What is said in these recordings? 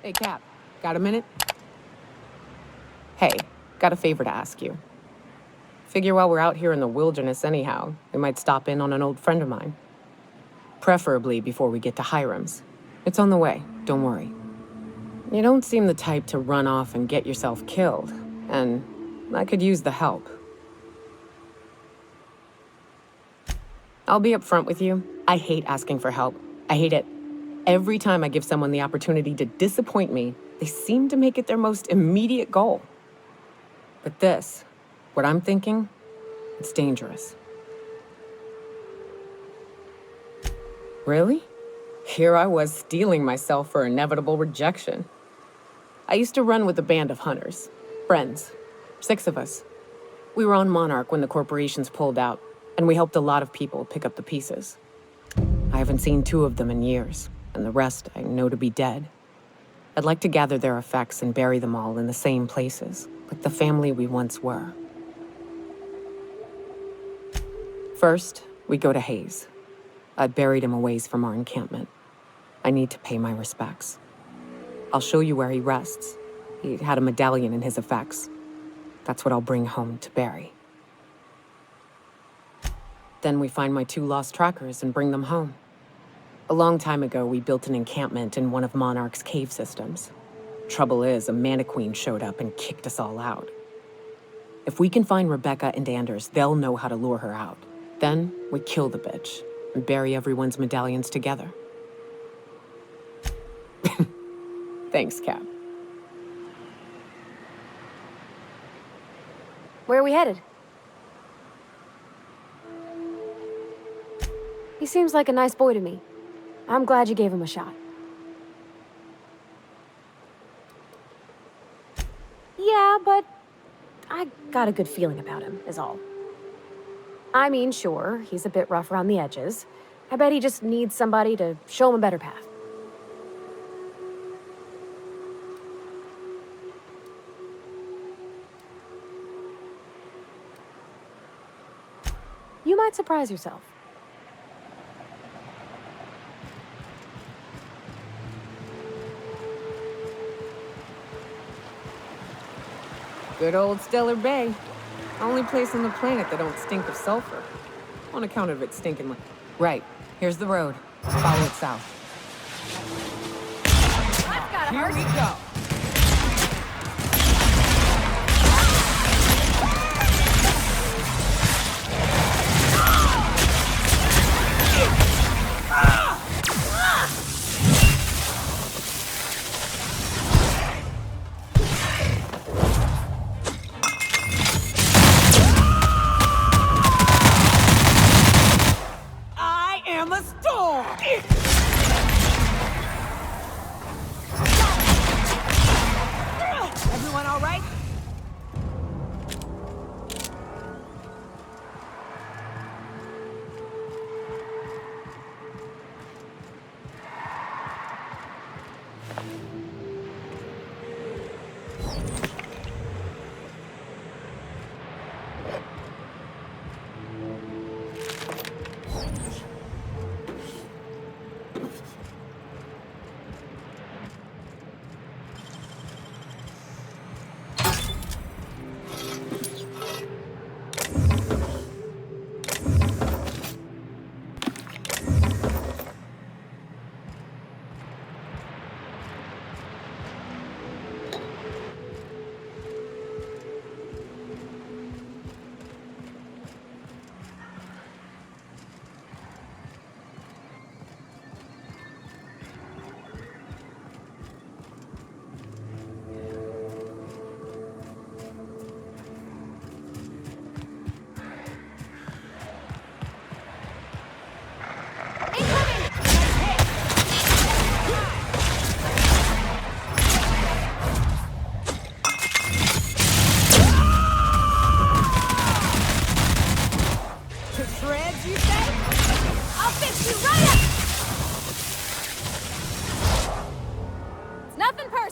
Hey, Cap, got a minute? Hey, got a favor to ask you. Figure while we're out here in the wilderness anyhow, we might stop in on an old friend of mine. Preferably before we get to Hiram's. It's on the way, don't worry. You don't seem the type to run off and get yourself killed, and I could use the help. I'll be upfront with you. I hate asking for help. I hate it. Every time I give someone the opportunity to disappoint me, they seem to make it their most immediate goal. But this, what I'm thinking, it's dangerous. Really? Here I was steeling myself for inevitable rejection. I used to run with a band of hunters. Friends. 6 of us. We were on Monarch when the corporations pulled out, and we helped a lot of people pick up the pieces. I haven't seen 2 of them in years, and the rest I know to be dead. I'd like to gather their effects and bury them all in the same places, like the family we once were. First, we go to Hayes. I buried him a ways from our encampment. I need to pay my respects. I'll show you where he rests. He had a medallion in his effects. That's what I'll bring home to bury. Then we find my 2 lost trackers and bring them home. A long time ago, we built an encampment in one of Monarch's cave systems. Trouble is, a maniacally showed up and kicked us all out. If we can find Rebecca and Anders, they'll know how to lure her out. Then, we kill the bitch and bury everyone's medallions together. Thanks, Cap. Where are we headed? He seems like a nice boy to me. I'm glad you gave him a shot. Yeah, but I got a good feeling about him, is all. I mean, sure, he's a bit rough around the edges. I bet he just needs somebody to show him a better path. You might surprise yourself. Good old Stellar Bay. Only place on the planet that don't stink of sulfur. On account of it stinking like... Right, here's the road. Follow it south. Here we go.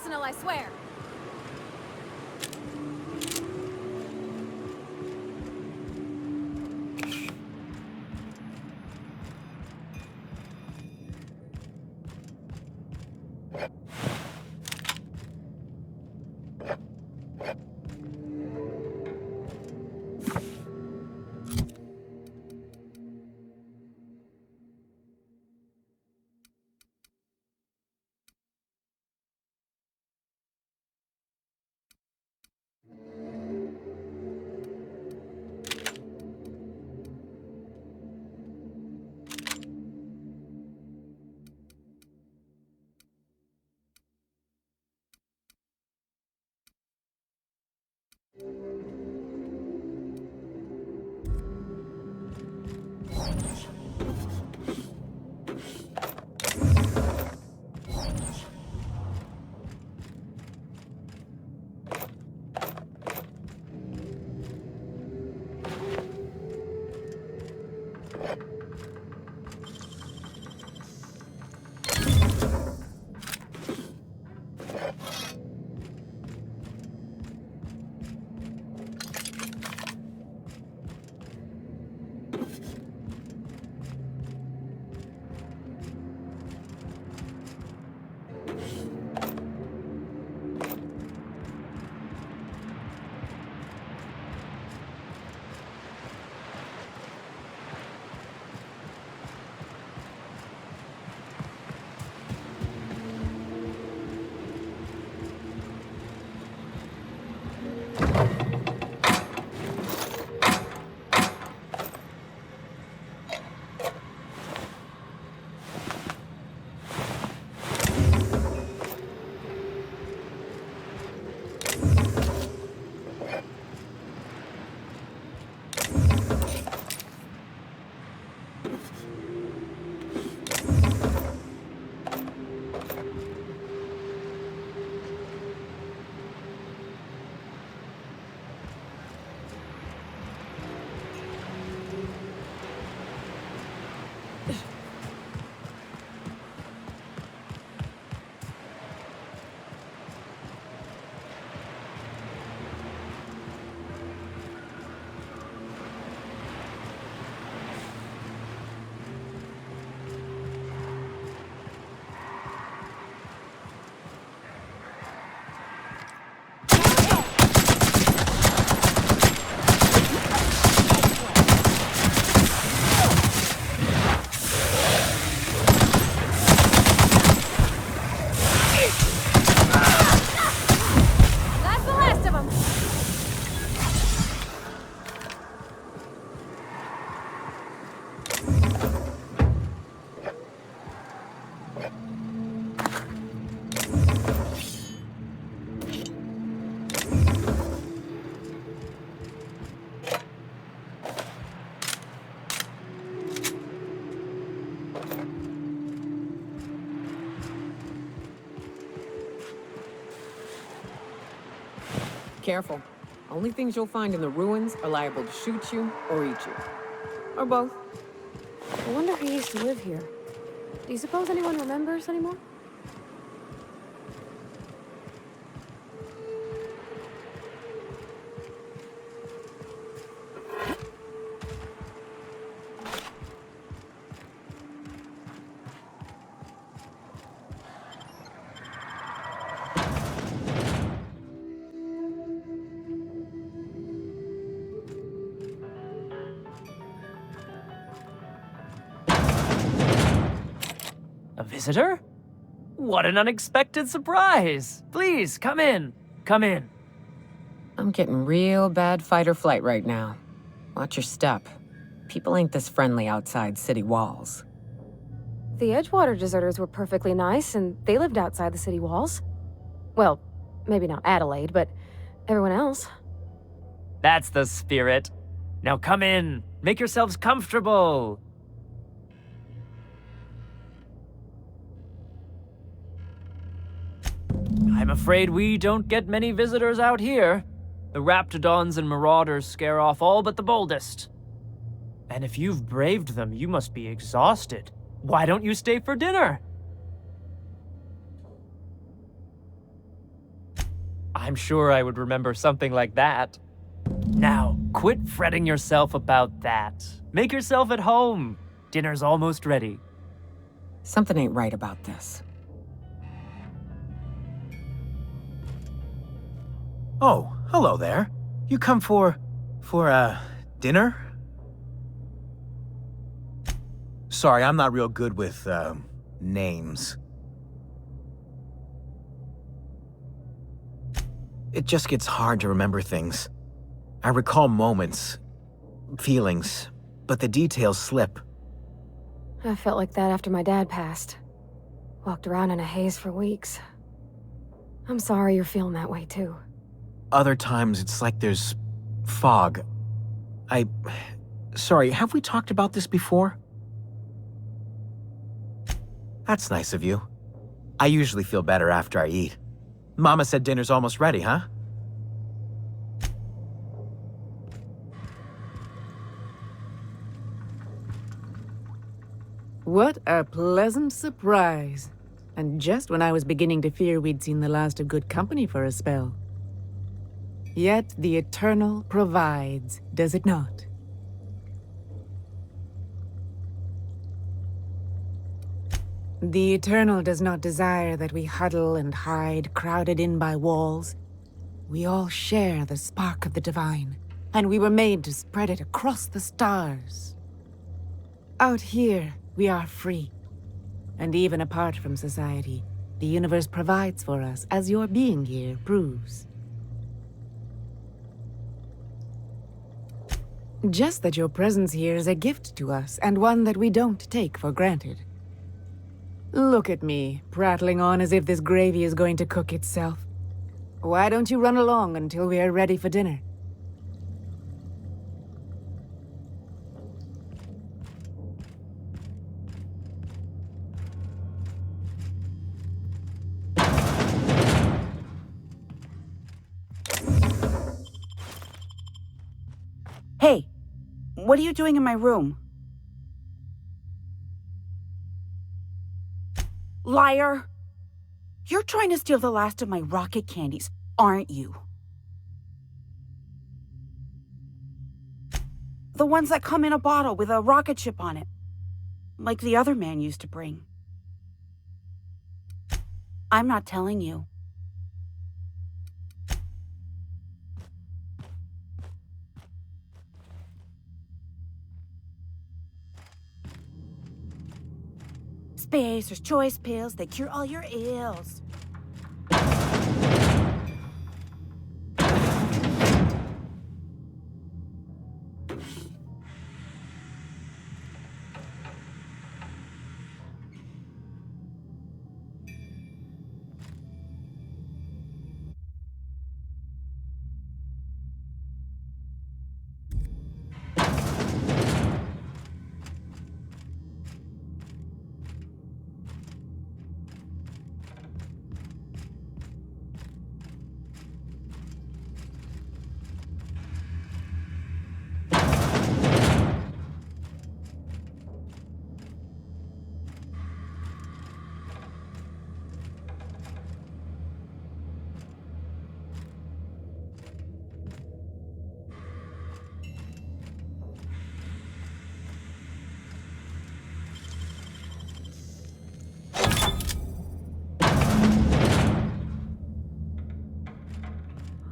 personal, I swear. That's the last of them. Careful. Only things you'll find in the ruins are liable to shoot you or eat you. Or both. I wonder who used to live here. Do you suppose anyone remembers anymore? A visitor? What an unexpected surprise! Please, come in. Come in. I'm getting real bad fight or flight right now. Watch your step. People ain't this friendly outside city walls. The Edgewater deserters were perfectly nice, and they lived outside the city walls. Well, maybe not Adelaide, but everyone else. That's the spirit. Now come in. Make yourselves comfortable. I'm afraid we don't get many visitors out here. The Raptidons and Marauders scare off all but the boldest. And if you've braved them, you must be exhausted. Why don't you stay for dinner? I'm sure I would remember something like that. Now, quit fretting yourself about that. Make yourself at home. Dinner's almost ready. Something ain't right about this. Oh, hello there. You come for dinner? Sorry, I'm not real good with, names. It just gets hard to remember things. I recall moments, feelings, but the details slip. I felt like that after my dad passed. Walked around in a haze for weeks. I'm sorry you're feeling that way too. Other times, it's like there's fog. Sorry, have we talked about this before? That's nice of you. I usually feel better after I eat. Mama said dinner's almost ready, huh? What a pleasant surprise. And just when I was beginning to fear we'd seen the last of good company for a spell. Yet the Eternal provides, does it not? The Eternal does not desire that we huddle and hide, crowded in by walls. We all share the spark of the divine, and we were made to spread it across the stars. Out here, we are free. And even apart from society, the universe provides for us, as your being here proves. Just that your presence here is a gift to us, and one that we don't take for granted. Look at me, prattling on as if this gravy is going to cook itself. Why don't you run along until we are ready for dinner? Hey, what are you doing in my room? Liar! You're trying to steal the last of my rocket candies, aren't you? The ones that come in a bottle with a rocket ship on it. Like the other man used to bring. I'm not telling you. Spacer's choice pills, they cure all your ills.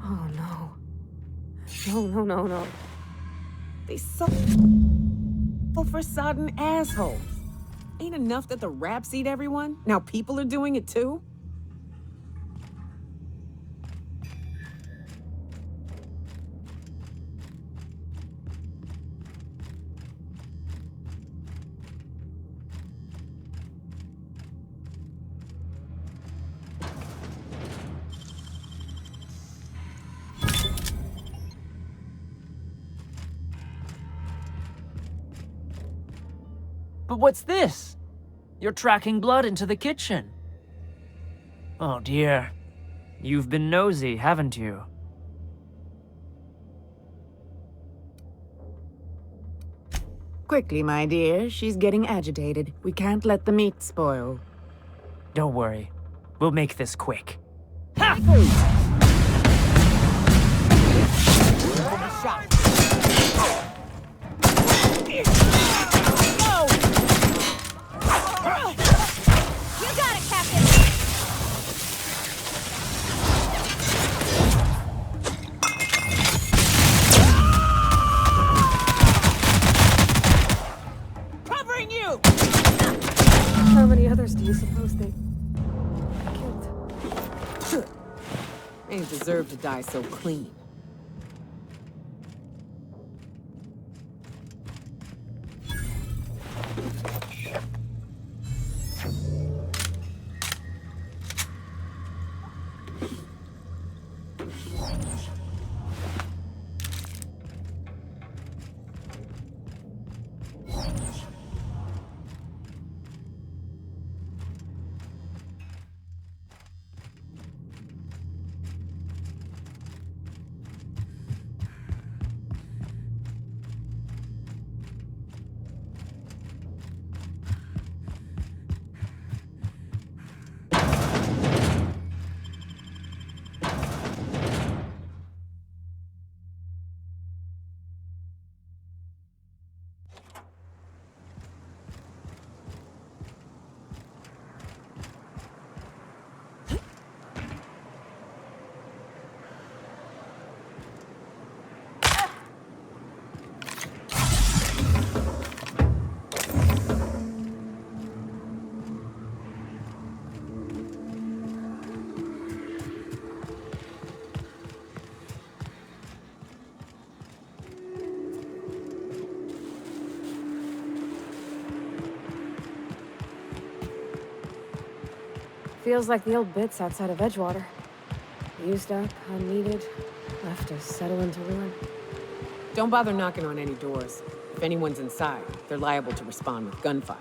Oh no. No. They sulfur-sodden assholes. Ain't enough that the raps eat everyone? Now people are doing it too? But what's this? You're tracking blood into the kitchen. Oh dear. You've been nosy, haven't you? Quickly, my dear. She's getting agitated. We can't let the meat spoil. Don't worry. We'll make this quick. You got it, Captain! Covering you! How many others do you suppose they killed? They deserve to die so clean. Feels like the old bits outside of Edgewater. Used up, unneeded, left to settle into ruin. Don't bother knocking on any doors. If anyone's inside, they're liable to respond with gunfire.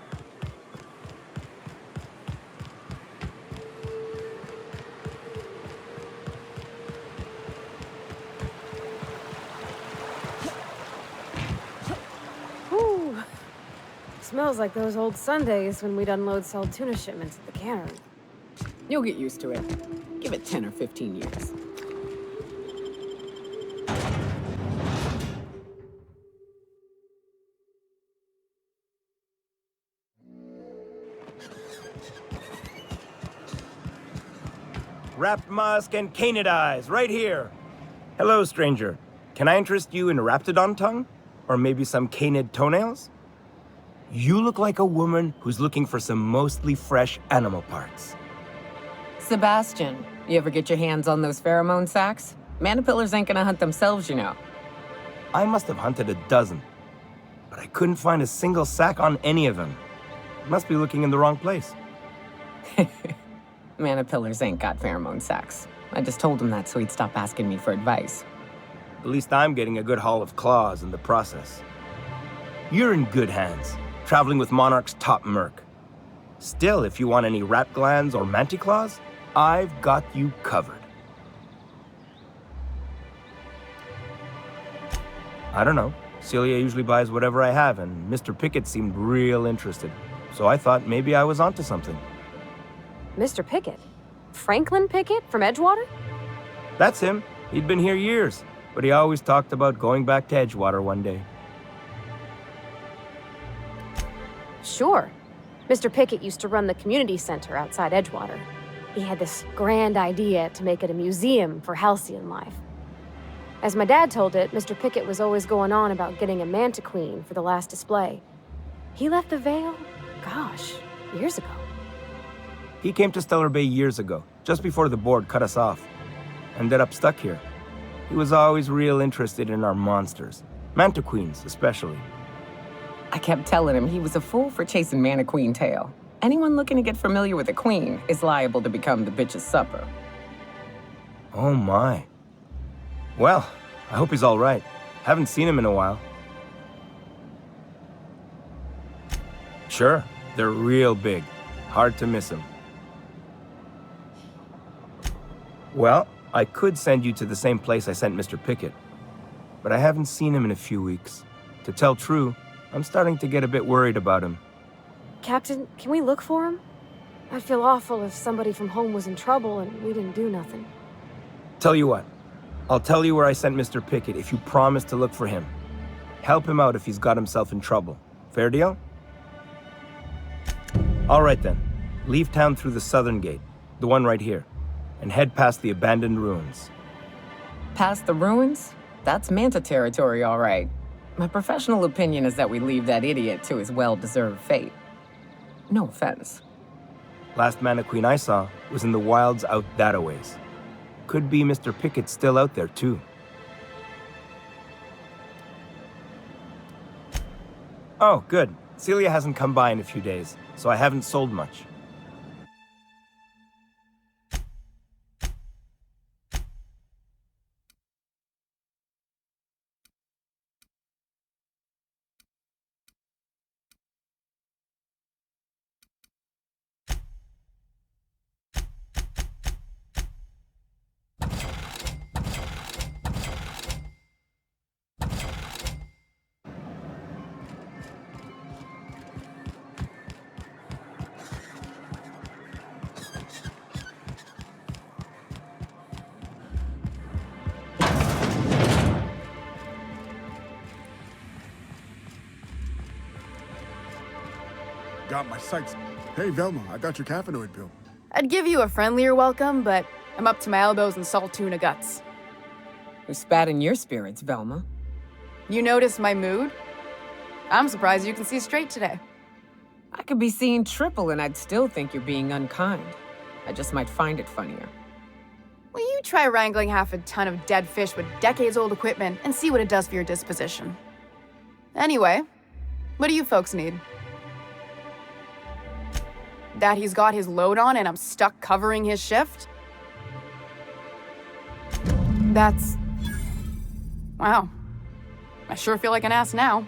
Whew. Smells like those old Sundays when we'd unload sold tuna shipments at the cannery. You'll get used to it. Give it 10 or 15 years. Wrapped musk and canid eyes, right here. Hello, stranger. Can I interest you in raptidon tongue? Or maybe some canid toenails? You look like a woman who's looking for some mostly fresh animal parts. Sebastian, you ever get your hands on those pheromone sacs? Manipillars ain't gonna hunt themselves, you know. I must have hunted a dozen, but I couldn't find a single sack on any of them. Must be looking in the wrong place. Manipillars ain't got pheromone sacs. I just told him that so he'd stop asking me for advice. At least I'm getting a good haul of claws in the process. You're in good hands, traveling with Monarch's top merc. Still, if you want any rat glands or manticlaws, I've got you covered. I don't know. Celia usually buys whatever I have, and Mr. Pickett seemed real interested. So I thought maybe I was onto something. Mr. Pickett? Franklin Pickett from Edgewater? That's him. He'd been here years, but he always talked about going back to Edgewater one day. Sure. Mr. Pickett used to run the community center outside Edgewater. He had this grand idea to make it a museum for halcyon life. As my dad told it, Mr. Pickett was always going on about getting a manta queen for the last display. He left the Vale, gosh, years ago. He came to Stellar Bay years ago, just before the board cut us off. Ended up stuck here. He was always real interested in our monsters. Manta queens, especially. I kept telling him he was a fool for chasing Maniqueen tail. Anyone looking to get familiar with a queen is liable to become the bitch's supper. Oh my. Well, I hope he's all right. Haven't seen him in a while. Sure, they're real big. Hard to miss him. Well, I could send you to the same place I sent Mr. Pickett. But I haven't seen him in a few weeks. To tell true, I'm starting to get a bit worried about him. Captain, can we look for him? I'd feel awful if somebody from home was in trouble and we didn't do nothing. Tell you what, I'll tell you where I sent Mr. Pickett if you promise to look for him. Help him out if he's got himself in trouble. Fair deal? All right then. Leave town through the southern gate, the one right here, and head past the abandoned ruins. Past the ruins? That's Manta territory, all right. My professional opinion is that we leave that idiot to his well-deserved fate. No offense. Last Maniacally I saw was in the wilds out that-a-ways. Could be Mr. Pickett's still out there, too. Oh, good. Celia hasn't come by in a few days, so I haven't sold much. Got my sights. Hey, Velma, I got your caffeinoid pill. I'd give you a friendlier welcome, but I'm up to my elbows in salt tuna guts. Who spat in your spirits, Velma? You notice my mood? I'm surprised you can see straight today. I could be seeing triple and I'd still think you're being unkind. I just might find it funnier. Will you try wrangling half a ton of dead fish with decades-old equipment and see what it does for your disposition? Anyway, what do you folks need? That he's got his load on and I'm stuck covering his shift? That's... wow. I sure feel like an ass now.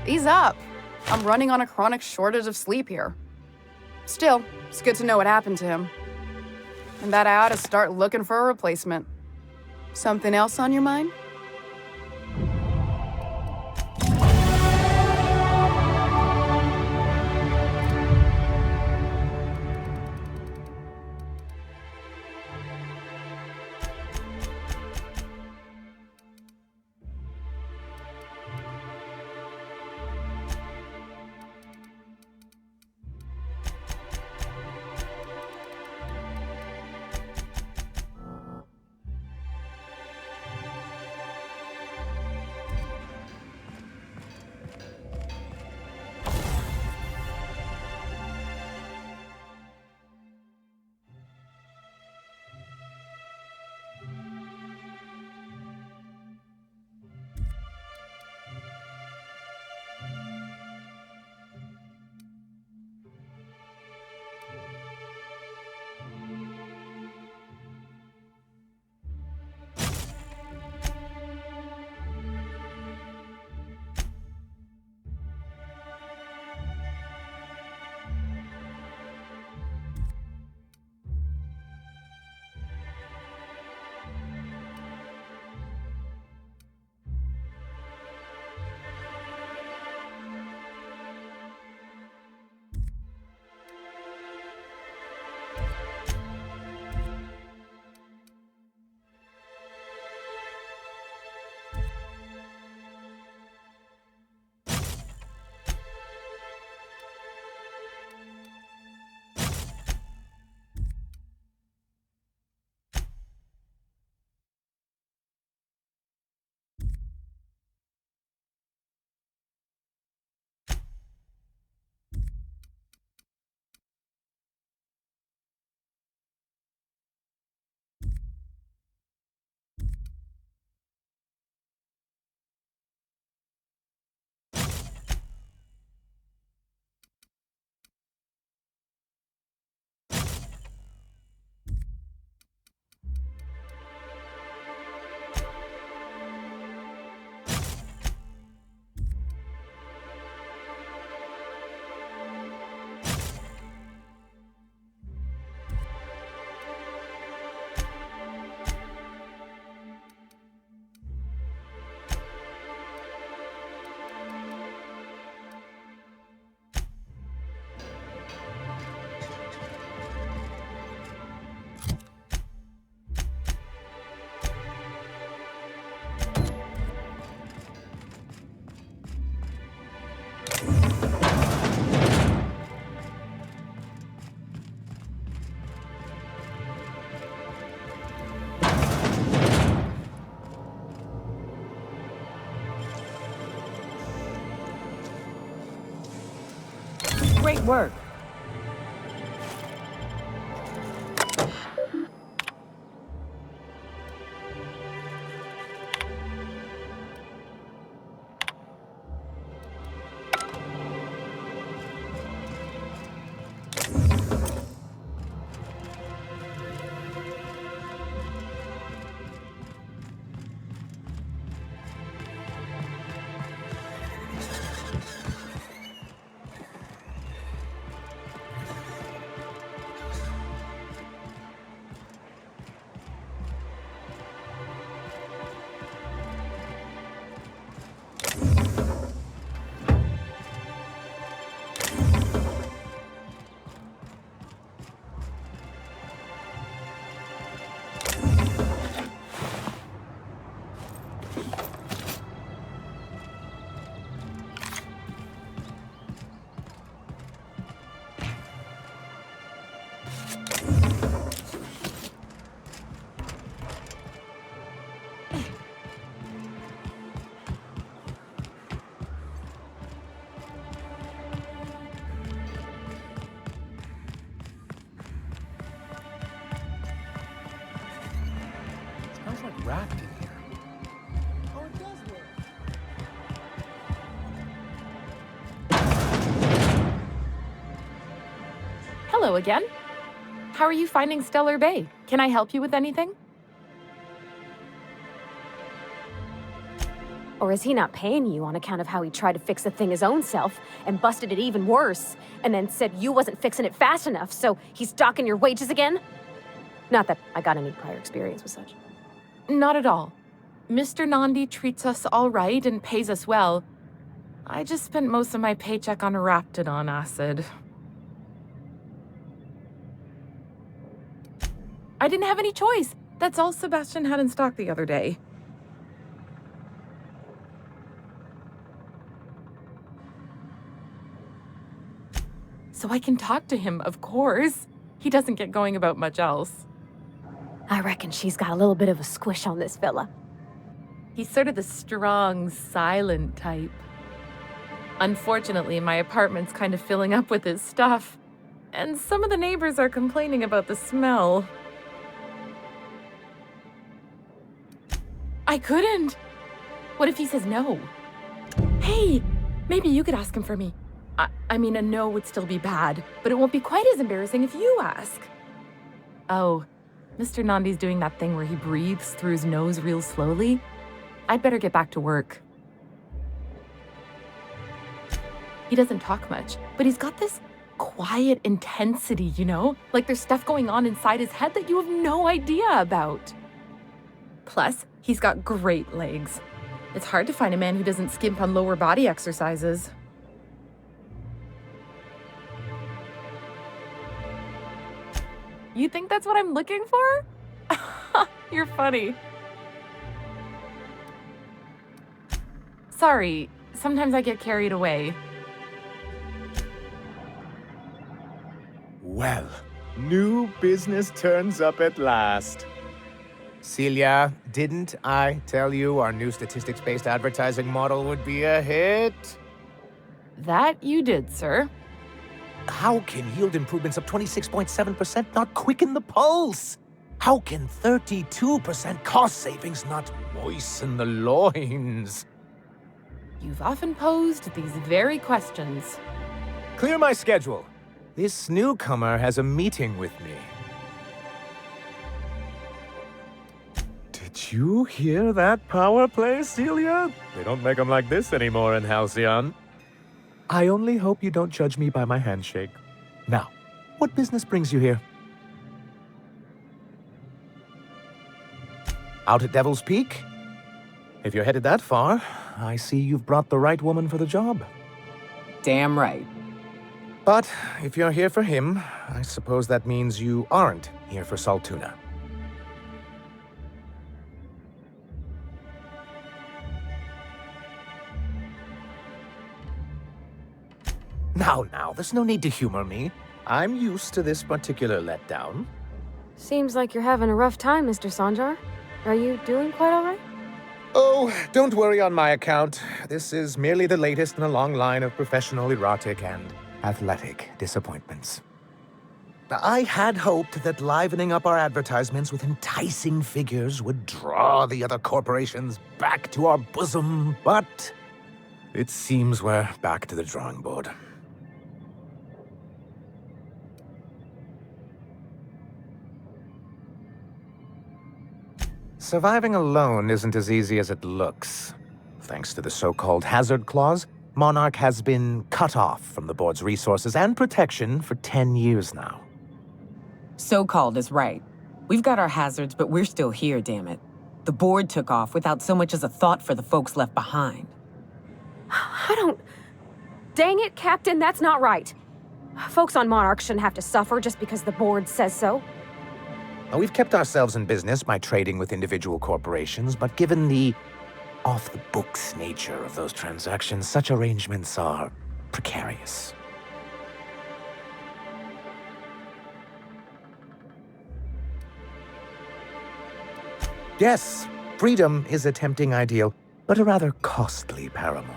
Ease up. I'm running on a chronic shortage of sleep here. Still, it's good to know what happened to him. And that I ought to start looking for a replacement. Something else on your mind? Great work. Smells like raft in here. Oh, it does work. Hello again. How are you finding Stellar Bay? Can I help you with anything? Or is he not paying you on account of how he tried to fix the thing his own self and busted it even worse, and then said you wasn't fixing it fast enough, so he's docking your wages again? Not that I got any prior experience with such. Not at all. Mr. Nandi treats us all right and pays us well. I just spent most of my paycheck on Raptidon acid. I didn't have any choice. That's all Sebastian had in stock the other day. So I can talk to him, of course. He doesn't get going about much else. I reckon she's got a little bit of a squish on this fella. He's sort of the strong, silent type. Unfortunately, my apartment's kind of filling up with his stuff, and some of the neighbors are complaining about the smell. I couldn't. What if he says no? Hey, maybe you could ask him for me. I mean, a no would still be bad, but it won't be quite as embarrassing if you ask. Oh, Mr. Nandi's doing that thing where he breathes through his nose real slowly. I'd better get back to work. He doesn't talk much, but he's got this quiet intensity, you know? Like there's stuff going on inside his head that you have no idea about. Plus, he's got great legs. It's hard to find a man who doesn't skimp on lower body exercises. You think that's what I'm looking for? You're funny. Sorry, sometimes I get carried away. Well, new business turns up at last. Celia, didn't I tell you our new statistics-based advertising model would be a hit? That you did, sir. How can yield improvements of 26.7% not quicken the pulse? How can 32% cost savings not moisten the loins? You've often posed these very questions. Clear my schedule. This newcomer has a meeting with me. Did you hear that power play, Celia? They don't make them like this anymore in Halcyon. I only hope you don't judge me by my handshake. Now, what business brings you here? Out at Devil's Peak? If you're headed that far, I see you've brought the right woman for the job. Damn right. But if you're here for him, I suppose that means you aren't here for Saltuna. Now, there's no need to humor me. I'm used to this particular letdown. Seems like you're having a rough time, Mr. Sanjar. Are you doing quite all right? Oh, don't worry on my account. This is merely the latest in a long line of professional erotic and athletic disappointments. I had hoped that livening up our advertisements with enticing figures would draw the other corporations back to our bosom, but it seems we're back to the drawing board. Surviving alone isn't as easy as it looks. Thanks to the so-called hazard clause, Monarch has been cut off from the board's resources and protection for 10 years now. So-called is right. We've got our hazards, but we're still here, damn it. The board took off without so much as a thought for the folks left behind. I don't... Dang it, Captain, that's not right. Folks on Monarch shouldn't have to suffer just because the board says so. We've kept ourselves in business by trading with individual corporations, but given the off-the-books nature of those transactions, such arrangements are precarious. Yes, freedom is a tempting ideal, but a rather costly paramour.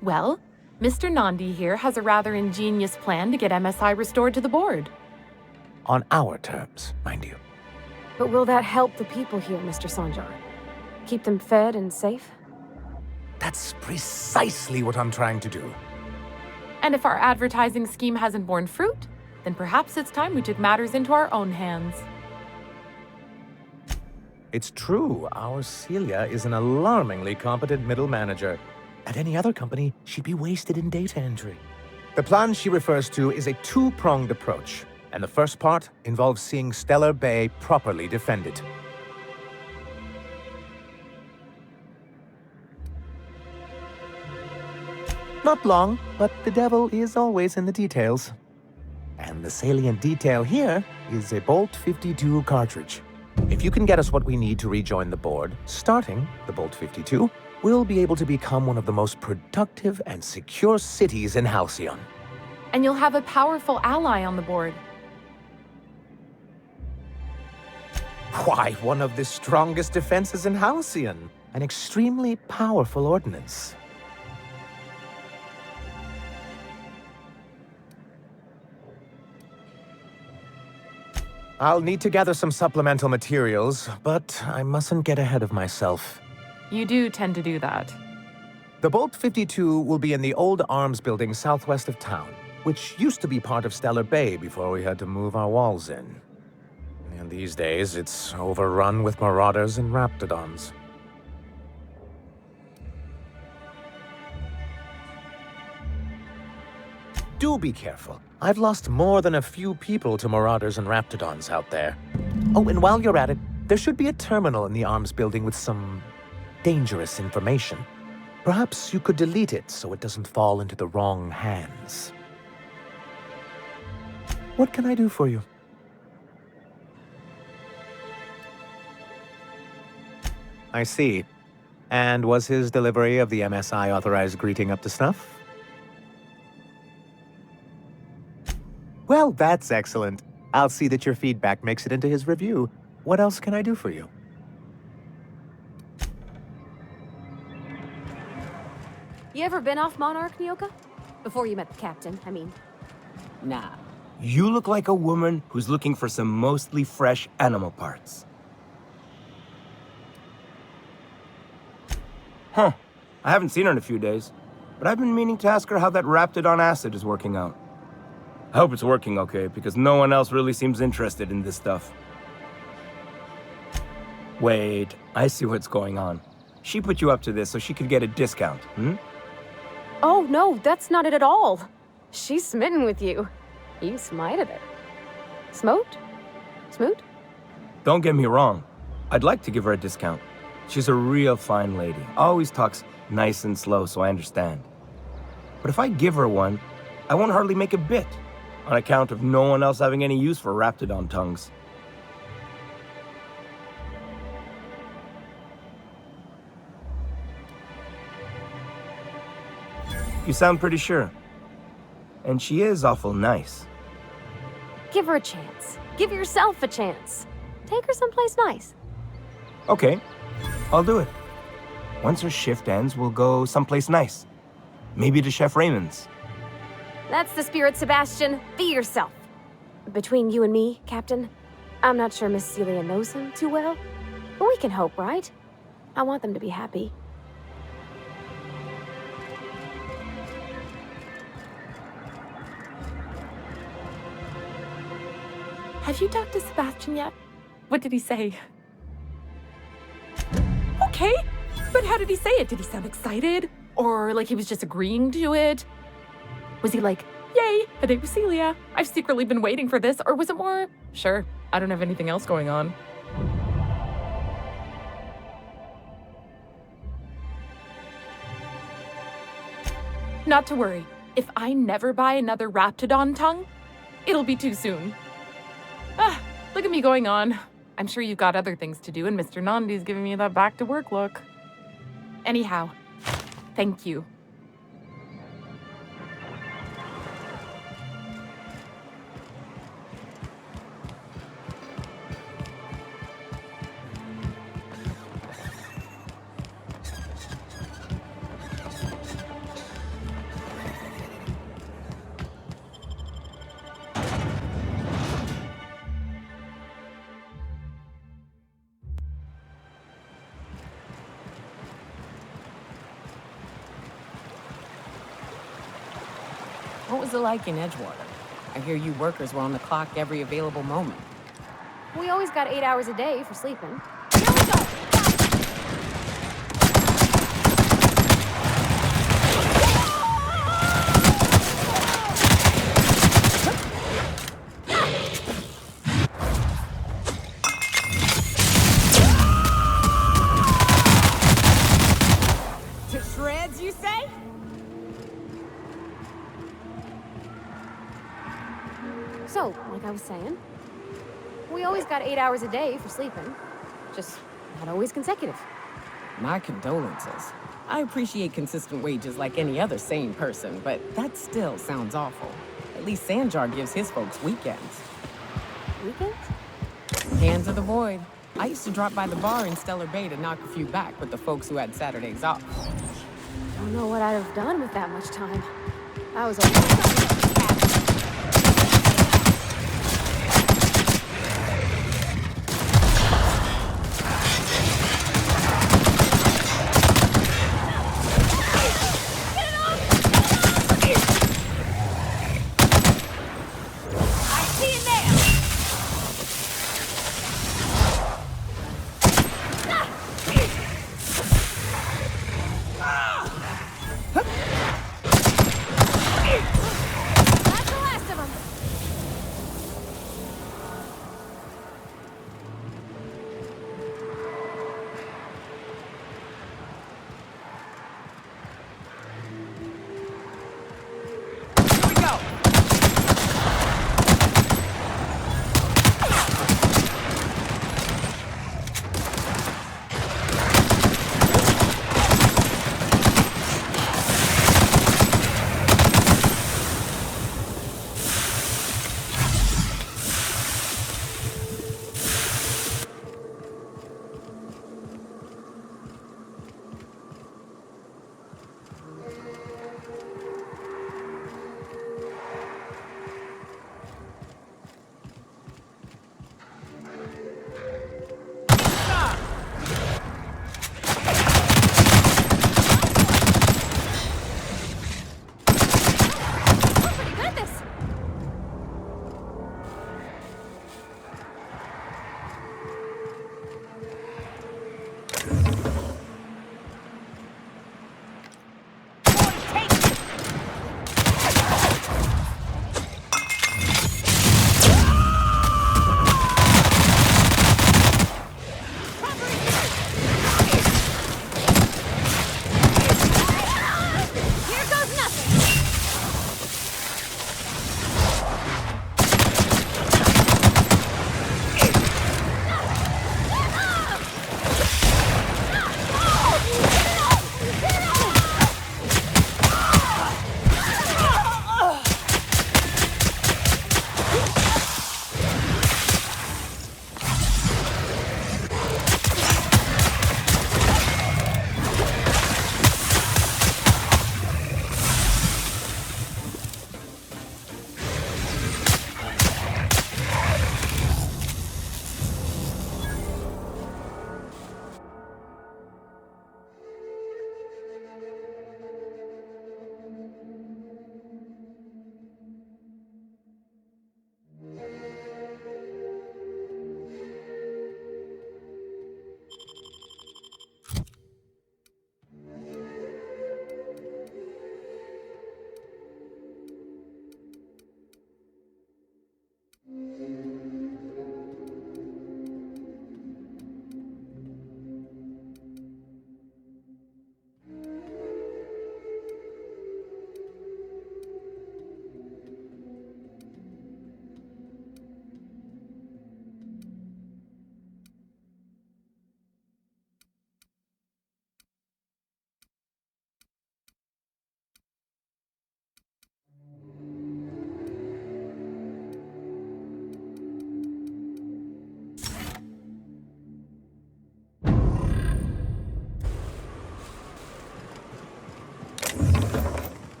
Well, Mr. Nandi here has a rather ingenious plan to get MSI restored to the board. On our terms, mind you. But will that help the people here, Mr. Sanjar? Keep them fed and safe? That's precisely what I'm trying to do. And if our advertising scheme hasn't borne fruit, then perhaps it's time we took matters into our own hands. It's true, our Celia is an alarmingly competent middle manager. At any other company, she'd be wasted in data entry. The plan she refers to is a two-pronged approach, and the first part involves seeing Stellar Bay properly defended. Not long, but the devil is always in the details. And the salient detail here is a Bolt 52 cartridge. If you can get us what we need to rejoin the board, starting the Bolt 52, we'll be able to become one of the most productive and secure cities in Halcyon. And you'll have a powerful ally on the board. Why, one of the strongest defenses in Halcyon. An extremely powerful ordnance. I'll need to gather some supplemental materials, but I mustn't get ahead of myself. You do tend to do that. The Bolt 52 will be in the old arms building southwest of town, which used to be part of Stellar Bay before we had to move our walls in. And these days, it's overrun with marauders and raptidons. Do be careful. I've lost more than a few people to marauders and raptidons out there. Oh, and while you're at it, there should be a terminal in the arms building with some dangerous information. Perhaps you could delete it so it doesn't fall into the wrong hands. What can I do for you? I see. And was his delivery of the MSI authorized greeting up to snuff? Well, that's excellent. I'll see that your feedback makes it into his review. What else can I do for you? You ever been off Monarch, Nyoka? Before you met the captain, I mean. Nah. You look like a woman who's looking for some mostly fresh animal parts. Huh. I haven't seen her in a few days, but I've been meaning to ask her how that Raptidon acid is working out. I hope it's working okay, because no one else really seems interested in this stuff. Wait, I see what's going on. She put you up to this so she could get a discount, hmm? Oh, no, that's not it at all. She's smitten with you. You smited her. Smote? Smoot? Don't get me wrong. I'd like to give her a discount. She's a real fine lady. Always talks nice and slow, so I understand. But if I give her one, I won't hardly make a bit, on account of no one else having any use for Raptidon tongues. You sound pretty sure. And she is awful nice. Give her a chance. Give yourself a chance. Take her someplace nice. Okay, I'll do it. Once her shift ends, we'll go someplace nice. Maybe to Chef Raymond's. That's the spirit, Sebastian. Be yourself. Between you and me, Captain, I'm not sure Miss Celia knows him too well, but we can hope, right? I want them to be happy. Have you talked to Sebastian yet? What did he say? Okay, but how did he say it? Did he sound excited? Or like he was just agreeing to it? Was he like, yay, a date with Celia? I've secretly been waiting for this. Or was it more, sure, I don't have anything else going on? Not to worry. If I never buy another Raptidon tongue, it'll be too soon. Ah, look at me going on. I'm sure you've got other things to do, and Mr. Nandi's giving me that back-to-work look. Anyhow, thank you. What was it like in Edgewater? I hear you workers were on the clock every available moment. We always got 8 hours a day for sleeping. To shreds, you say? So, like I was saying, we always got 8 hours a day for sleeping. Just not always consecutive. My condolences. I appreciate consistent wages like any other sane person, but that still sounds awful. At least Sanjar gives his folks weekends. Weekends? Hands of the void. I used to drop by the bar in Stellar Bay to knock a few back with the folks who had Saturdays off. Don't know what I'd have done with that much time. I was a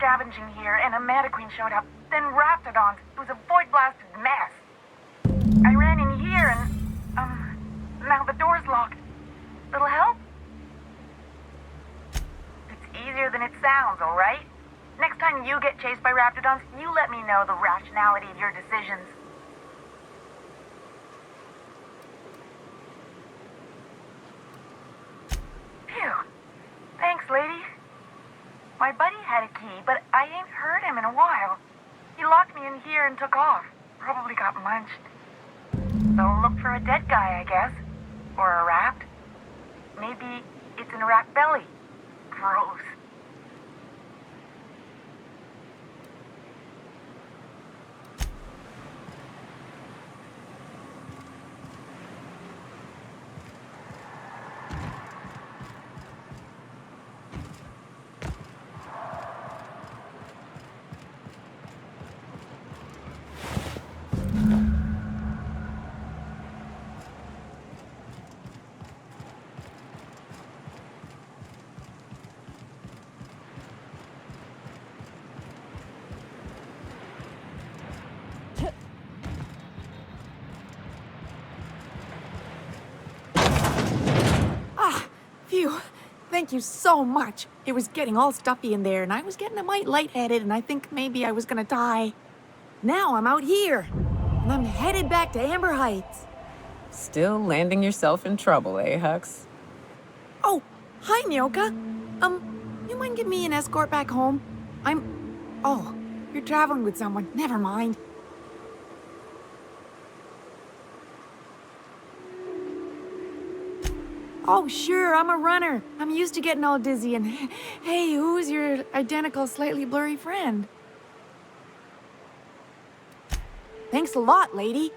scavenging here, and a Maniqueen showed up. Then Raptidons. It was a void-blasted mess. I ran in here and, now the door's locked. Little help? It's easier than it sounds, alright? Next time you get chased by Raptidons, you let me know the rationality of your decisions. Phew. Thanks, lady. My buddy had a key, but I ain't heard him in a while. He locked me in here and took off. Probably got munched. So look for a dead guy, I guess. Or a rat. Maybe it's in a rat belly. Gross. Phew. Thank you so much. It was getting all stuffy in there, and I was getting a mite lightheaded, and I think maybe I was gonna die. Now I'm out here, and I'm headed back to Amber Heights. Still landing yourself in trouble, eh, Hux? Oh, hi, Nyoka. You mind giving me an escort back home? Oh, you're traveling with someone. Never mind. Oh, sure, I'm a runner. I'm used to getting all dizzy and... Hey, who's your identical, slightly blurry friend? Thanks a lot, lady.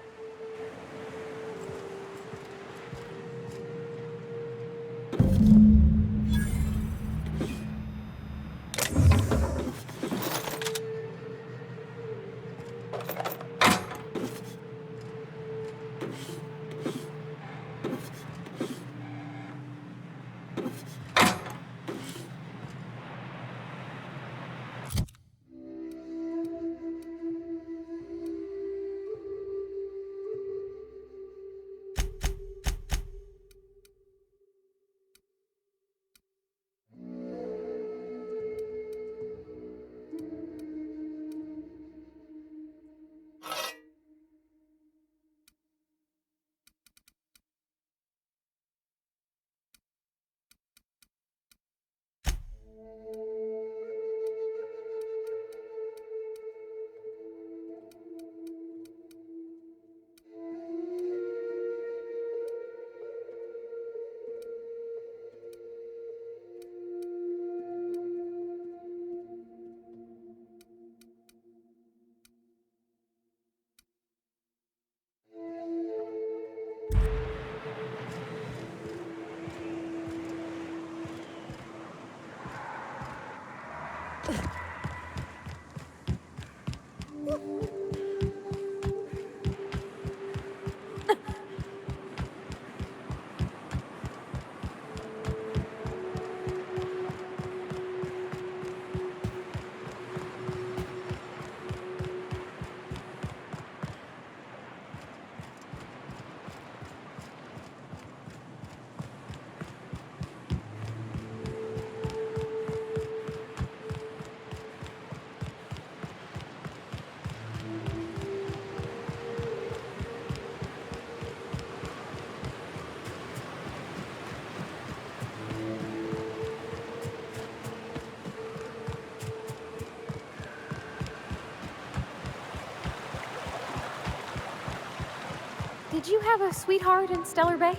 Did you have a sweetheart in Stellar Bay?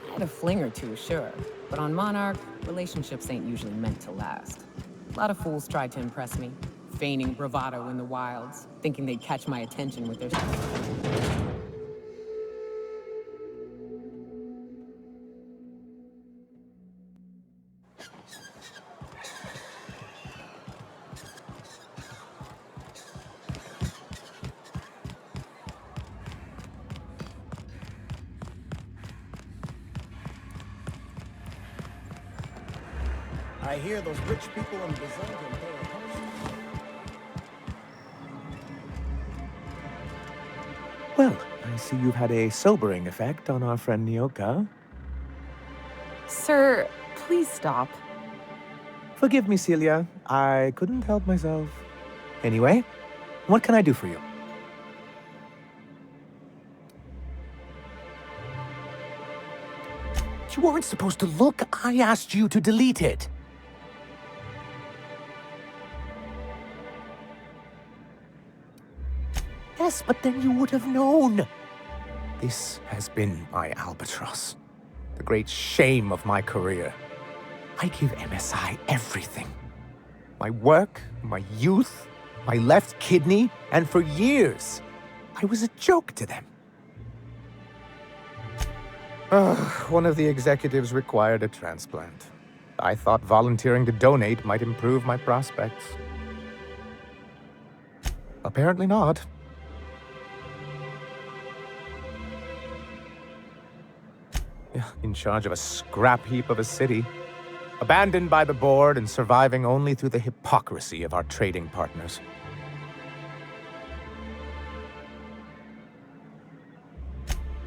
I had a fling or two, sure. But on Monarch, relationships ain't usually meant to last. A lot of fools tried to impress me, feigning bravado in the wilds, thinking they'd catch my attention with their... I hear those rich people in Byzantium pay a Well, I see you've had a sobering effect on our friend Nyoka. Sir, please stop. Forgive me, Celia. I couldn't help myself. Anyway, what can I do for you? You weren't supposed to look. I asked you to delete it. Yes, but then you would have known. This has been my albatross. The great shame of my career. I give MSI everything. My work, my youth, my left kidney, and for years, I was a joke to them. One of the executives required a transplant. I thought volunteering to donate might improve my prospects. Apparently not. In charge of a scrap heap of a city. Abandoned by the board and surviving only through the hypocrisy of our trading partners.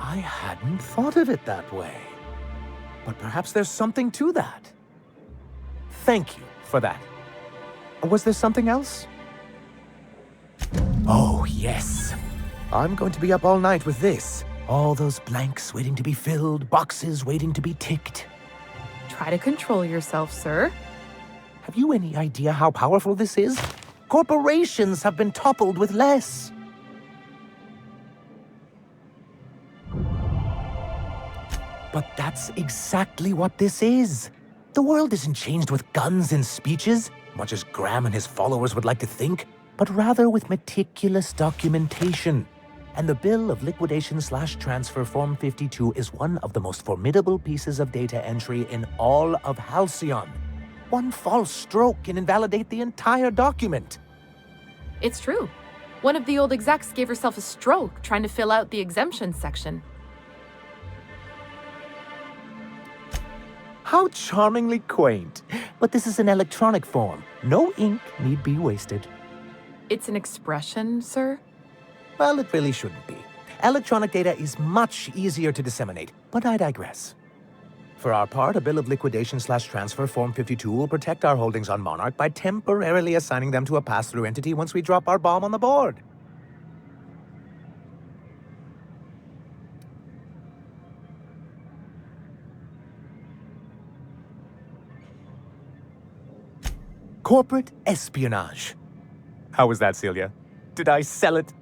I hadn't thought of it that way. But perhaps there's something to that. Thank you for that. Was there something else? Oh, yes. I'm going to be up all night with this. All those blanks waiting to be filled, boxes waiting to be ticked. Try to control yourself, sir. Have you any idea how powerful this is? Corporations have been toppled with less. But that's exactly what this is. The world isn't changed with guns and speeches, much as Graham and his followers would like to think, but rather with meticulous documentation. And the Bill of Liquidation/Transfer Form 52 is one of the most formidable pieces of data entry in all of Halcyon. One false stroke can invalidate the entire document. It's true. One of the old execs gave herself a stroke trying to fill out the exemption section. How charmingly quaint. But this is an electronic form. No ink need be wasted. It's an expression, sir? Well, it really shouldn't be. Electronic data is much easier to disseminate, but I digress. For our part, a Bill of Liquidation/Transfer Form 52 will protect our holdings on Monarch by temporarily assigning them to a pass-through entity once we drop our bomb on the board. Corporate espionage. How was that, Celia? Did I sell it?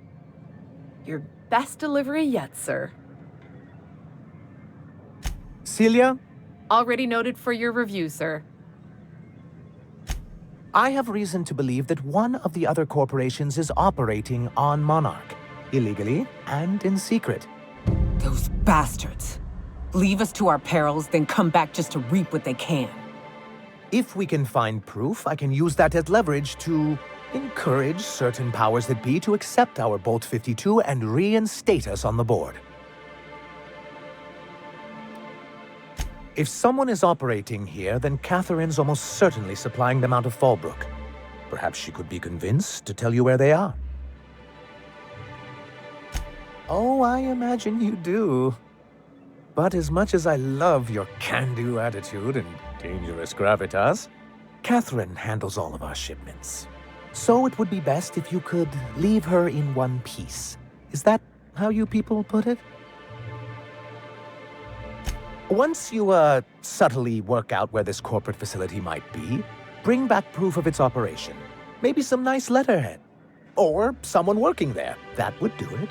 Your best delivery yet, sir. Celia? Already noted for your review, sir. I have reason to believe that one of the other corporations is operating on Monarch, illegally and in secret. Those bastards. Leave us to our perils, then come back just to reap what they can. If we can find proof, I can use that as leverage to encourage certain powers that be to accept our Bolt 52 and reinstate us on the board. If someone is operating here, then Catherine's almost certainly supplying them out of Fallbrook. Perhaps she could be convinced to tell you where they are. Oh, I imagine you do. But as much as I love your can-do attitude and dangerous gravitas, Catherine handles all of our shipments. So it would be best if you could leave her in one piece. Is that how you people put it? Once you, subtly work out where this corporate facility might be, bring back proof of its operation. Maybe some nice letterhead. Or someone working there. That would do it.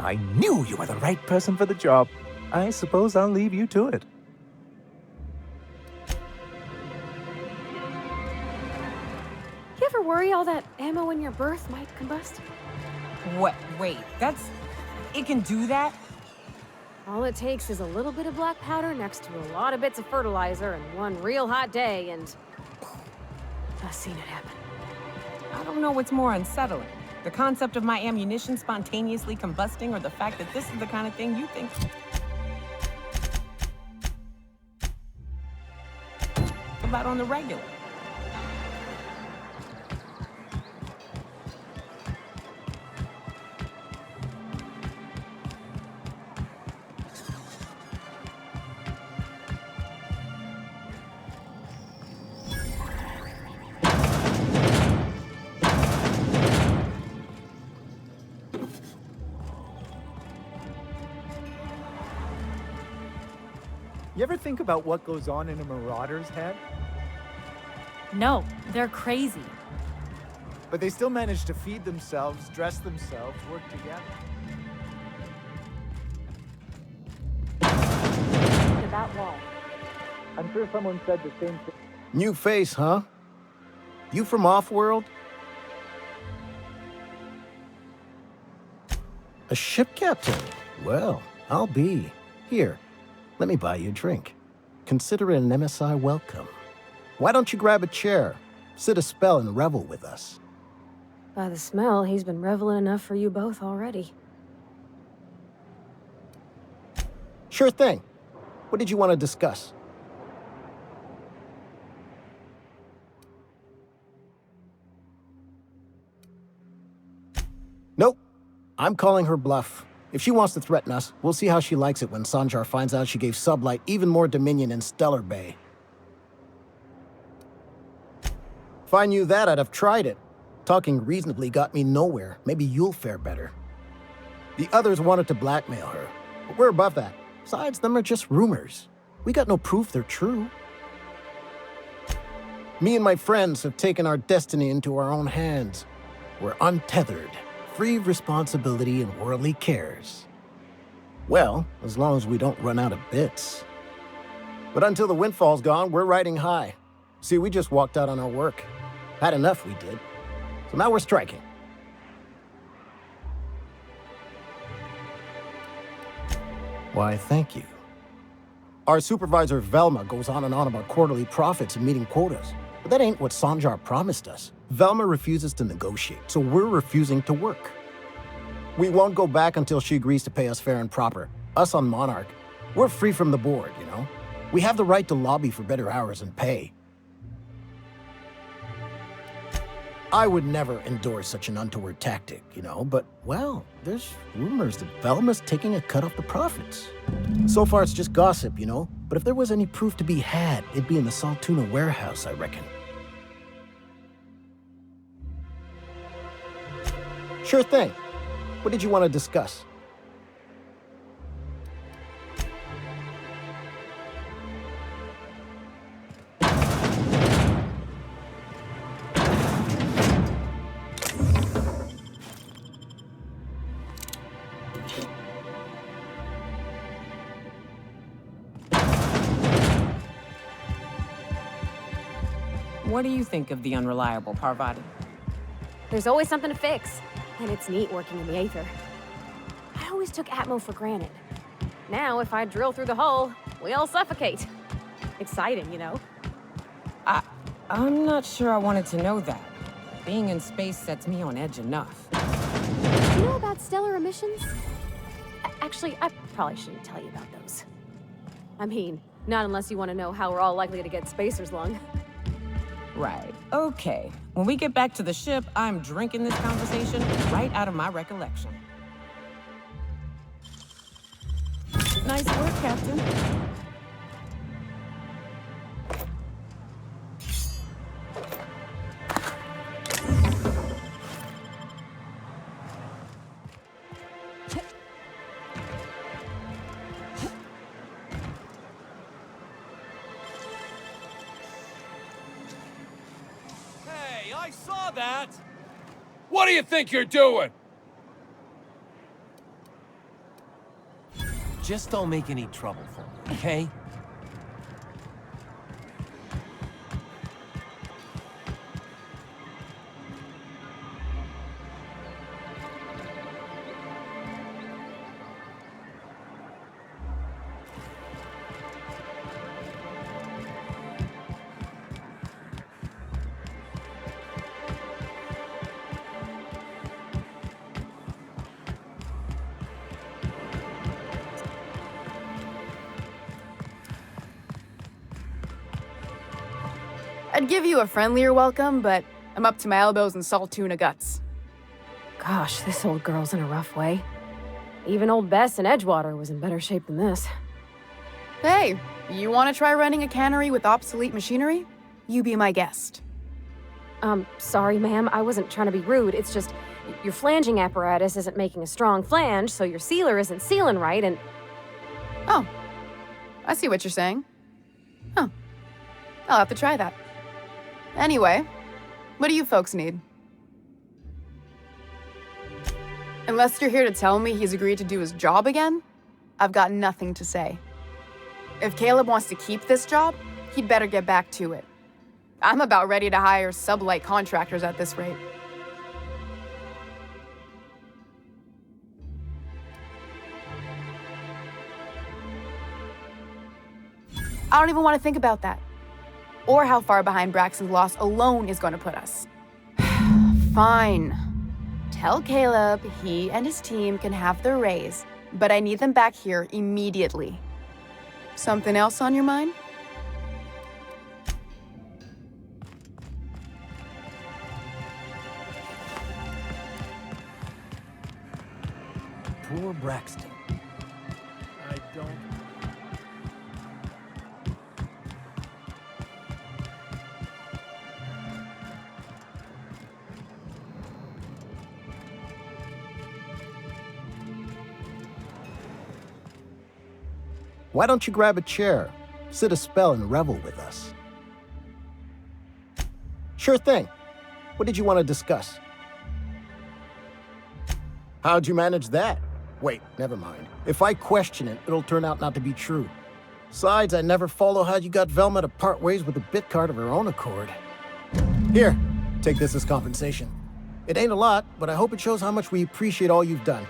I knew you were the right person for the job. I suppose I'll leave you to it. You ever worry all that ammo in your berth might combust? What? Wait, it can do that? All it takes is a little bit of black powder next to a lot of bits of fertilizer and one real hot day, and I've seen it happen. I don't know what's more unsettling. The concept of my ammunition spontaneously combusting, or the fact that this is the kind of thing you think about on the regular. You ever think about what goes on in a marauder's head? No, they're crazy. But they still manage to feed themselves, dress themselves, work together. That wall. I'm sure someone said the same thing. New face, huh? You from off-world? A ship captain? Well, I'll be. Here, let me buy you a drink. Consider it an MSI welcome. Why don't you grab a chair, sit a spell and revel with us? By the smell, he's been reveling enough for you both already. Sure thing. What did you want to discuss? Nope. I'm calling her bluff. If she wants to threaten us, we'll see how she likes it when Sanjar finds out she gave Sublight even more dominion in Stellar Bay. If I knew that, I'd have tried it. Talking reasonably got me nowhere. Maybe you'll fare better. The others wanted to blackmail her, but we're above that. Besides, them are just rumors. We got no proof they're true. Me and my friends have taken our destiny into our own hands. We're untethered, free of responsibility and worldly cares. Well, as long as we don't run out of bits. But until the windfall's gone, we're riding high. See, we just walked out on our work. Had enough, we did. So now we're striking. Why, thank you. Our supervisor, Velma, goes on and on about quarterly profits and meeting quotas. But that ain't what Sanjar promised us. Velma refuses to negotiate, so we're refusing to work. We won't go back until she agrees to pay us fair and proper. Us on Monarch, we're free from the board, you know? We have the right to lobby for better hours and pay. I would never endorse such an untoward tactic, you know, but, well, there's rumors that Velma's taking a cut off the profits. So far, it's just gossip, you know, but if there was any proof to be had, it'd be in the Saltuna warehouse, I reckon. Sure thing. What did you want to discuss? What do you think of the unreliable, Parvati? There's always something to fix, and it's neat working in the Aether. I always took Atmo for granted. Now, if I drill through the hull, we all suffocate. Exciting, you know? I'm not sure I wanted to know that. Being in space sets me on edge enough. You know about stellar emissions? Actually, I probably shouldn't tell you about those. I mean, not unless you want to know how we're all likely to get spacers lung. Right. Okay. When we get back to the ship, I'm drinking this conversation right out of my recollection. Nice work, Captain. I saw that! What do you think you're doing? Just don't make any trouble for me, okay? I'd give you a friendlier welcome, but I'm up to my elbows in salt tuna guts. Gosh, this old girl's in a rough way. Even old Bess in Edgewater was in better shape than this. Hey, you want to try running a cannery with obsolete machinery? You be my guest. Sorry, ma'am. I wasn't trying to be rude. It's just, your flanging apparatus isn't making a strong flange, so your sealer isn't sealing right, and... Oh. I see what you're saying. Huh. I'll have to try that. Anyway, what do you folks need? Unless you're here to tell me he's agreed to do his job again, I've got nothing to say. If Caleb wants to keep this job, he'd better get back to it. I'm about ready to hire sublight contractors at this rate. I don't even want to think about that. Or how far behind Braxton's loss alone is going to put us. Fine. Tell Caleb he and his team can have their raise, but I need them back here immediately. Something else on your mind? Poor Braxton. I don't... Why don't you grab a chair, sit a spell, and revel with us? Sure thing. What did you want to discuss? How'd you manage that? Wait, never mind. If I question it, it'll turn out not to be true. Besides, I never follow how you got Velma to part ways with a bit card of her own accord. Here, take this as compensation. It ain't a lot, but I hope it shows how much we appreciate all you've done.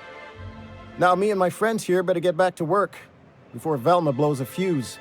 Now me and my friends here better get back to work before Velma blows a fuse.